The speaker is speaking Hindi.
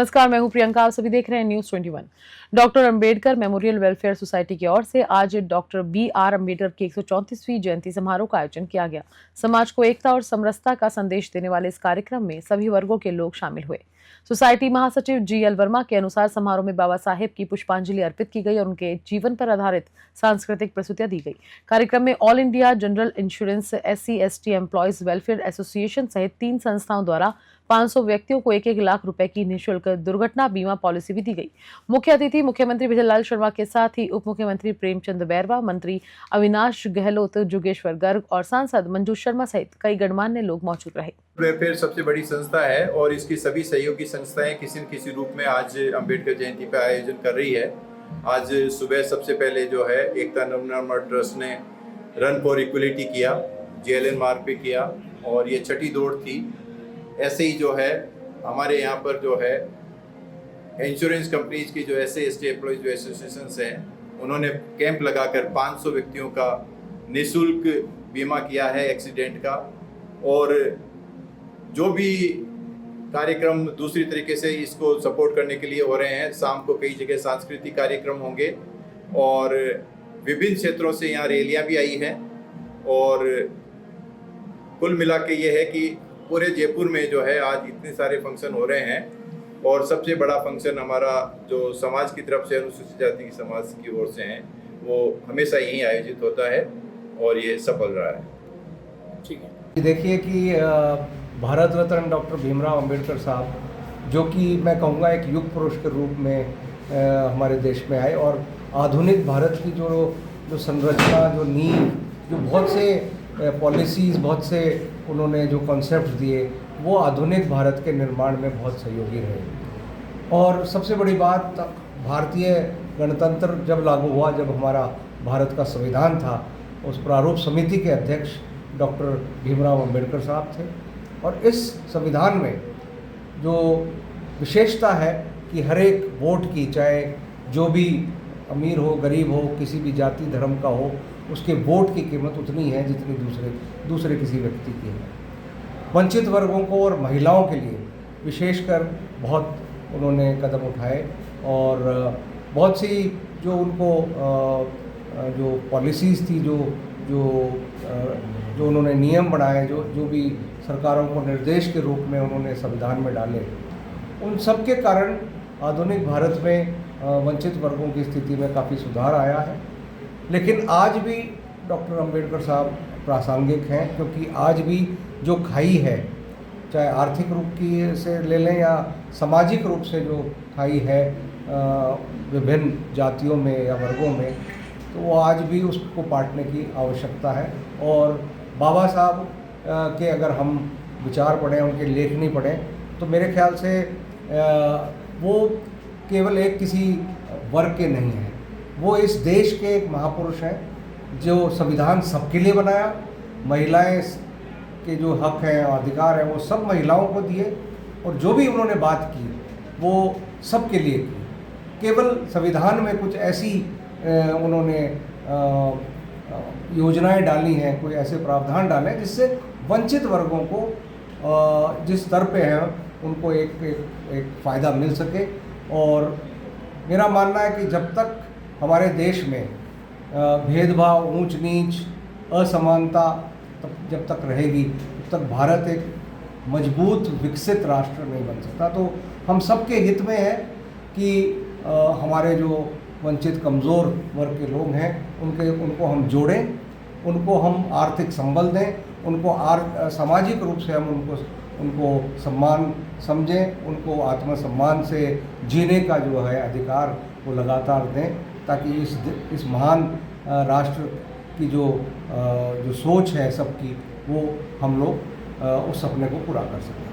नमस्कार, मैं हूं प्रियंका। आप सभी देख रहे हैं news 21। Doctor Ambedkar memorial welfare society की ओर से आज डॉक्टर बी.आर. अंबेडकर की 134वीं जयंती समारोह का आयोजन किया गया। समाज को एकता और समरसता का संदेश देने वाले इस कार्यक्रम में सभी वर्गों के लोग शामिल हुए। सोसाइटी महासचिव जी.एल. वर्मा के अनुसार समारोह में बाबा साहेब की पुष्पांजलि अर्पित की गई और उनके जीवन पर आधारित सांस्कृतिक प्रस्तुतियां दी गई। कार्यक्रम में all India general insurance SC/ST employees welfare association सहित 3 संस्थाओं द्वारा 500 व्यक्तियों को 1-1 लाख रुपए की निःशुल्क दुर्घटना बीमा पॉलिसी भी दी गई। मुख्य अतिथि मुख्यमंत्री विजय लाल शर्मा के साथ ही उप मुख्यमंत्री प्रेमचंद बैरवा, मंत्री अविनाश गहलोत, जोगेश्वर गर्ग और सांसद मंजू शर्मा सहित कई गणमान्य लोग मौजूद रहे। वेलफेयर सबसे बड़ी संस्था है और इसकी सभी सहयोगी संस्थाएं किसी न किसी रूप में आज अंबेडकर जयंती पर आयोजन कर रही है। आज सुबह सबसे पहले जो है एकता नवनिर्माण ट्रस्ट ने रन फॉर इक्वलिटी किया, JLN मार्ग पे किया और ये छठी दौड़ थी। ऐसे ही जो है हमारे यहाँ पर जो है इंश्योरेंस कंपनीज की जो SC/ST एम्प्लॉयज जो एसोसिएशंस हैं उन्होंने कैंप लगाकर 500 व्यक्तियों का निःशुल्क बीमा किया है एक्सीडेंट का। और जो भी कार्यक्रम दूसरी तरीके से इसको सपोर्ट करने के लिए हो रहे हैं, शाम को कई जगह सांस्कृतिक कार्यक्रम होंगे और विभिन्न क्षेत्रों से यहाँ रैलियाँ भी आई हैं। और कुल मिला के ये है कि पूरे जयपुर में जो है आज इतने सारे फंक्शन हो रहे हैं और सबसे बड़ा फंक्शन हमारा जो समाज की तरफ से अनुसूचित जाति की समाज की ओर से है वो हमेशा यहीं आयोजित होता है और ये सफल रहा है। ठीक है, देखिए कि भारत रत्न डॉक्टर भीमराव अंबेडकर साहब जो कि मैं कहूँगा एक युग पुरुष के रूप में हमारे देश में आए और आधुनिक भारत की जो संरचना, जो नींव, जो बहुत से पॉलिसीज़, बहुत से उन्होंने जो कॉन्सेप्ट दिए वो आधुनिक भारत के निर्माण में बहुत सहयोगी रहे। और सबसे बड़ी बात, भारतीय गणतंत्र जब लागू हुआ, जब हमारा भारत का संविधान था, उस प्रारूप समिति के अध्यक्ष डॉक्टर भीमराव अंबेडकर साहब थे। और इस संविधान में जो विशेषता है कि हर एक वोट की, चाहे जो भी अमीर हो, गरीब हो, किसी भी जाति धर्म का हो, उसके वोट की कीमत उतनी है जितनी दूसरे किसी व्यक्ति की है। वंचित वर्गों को और महिलाओं के लिए विशेषकर बहुत उन्होंने कदम उठाए और बहुत सी जो उनको जो पॉलिसीज़ थी, जो उन्होंने नियम बनाए, जो भी सरकारों को निर्देश के रूप में उन्होंने संविधान में डाले, उन सब के कारण आधुनिक भारत में वंचित वर्गों की स्थिति में काफ़ी सुधार आया है। लेकिन आज भी डॉक्टर अंबेडकर साहब प्रासंगिक हैं, क्योंकि आज भी जो खाई है, चाहे आर्थिक रूप की से ले लें या सामाजिक रूप से जो खाई है विभिन्न जातियों में या वर्गों में, तो वो आज भी उसको पाटने की आवश्यकता है। और बाबा साहब के अगर हम विचार पढ़ें, उनके लेखनी पढ़ें, तो मेरे ख्याल से वो केवल एक किसी वर्ग के नहीं हैं, वो इस देश के एक महापुरुष हैं जो संविधान सबके लिए बनाया। महिलाएं के जो हक हैं, अधिकार हैं, वो सब महिलाओं को दिए और जो भी उन्होंने बात की वो सबके लिए की। केवल संविधान में कुछ ऐसी उन्होंने योजनाएं डाली हैं, कोई ऐसे प्रावधान डाले हैं जिससे वंचित वर्गों को जिस स्तर पे हैं उनको एक फ़ायदा मिल सके। और मेरा मानना है कि जब तक हमारे देश में भेदभाव, ऊंच नीच, असमानता जब तक रहेगी, तब तक भारत एक मजबूत विकसित राष्ट्र नहीं बन सकता। तो हम सबके हित में है कि हमारे जो वंचित कमज़ोर वर्ग के लोग हैं उनको हम जोड़ें, उनको हम आर्थिक संबल दें, उनको सामाजिक रूप से हम उनको सम्मान समझें, उनको आत्मसम्मान से जीने का जो है अधिकार वो लगातार दें, ताकि इस महान राष्ट्र की जो सोच है सबकी, वो हम लोग उस सपने को पूरा कर सकें।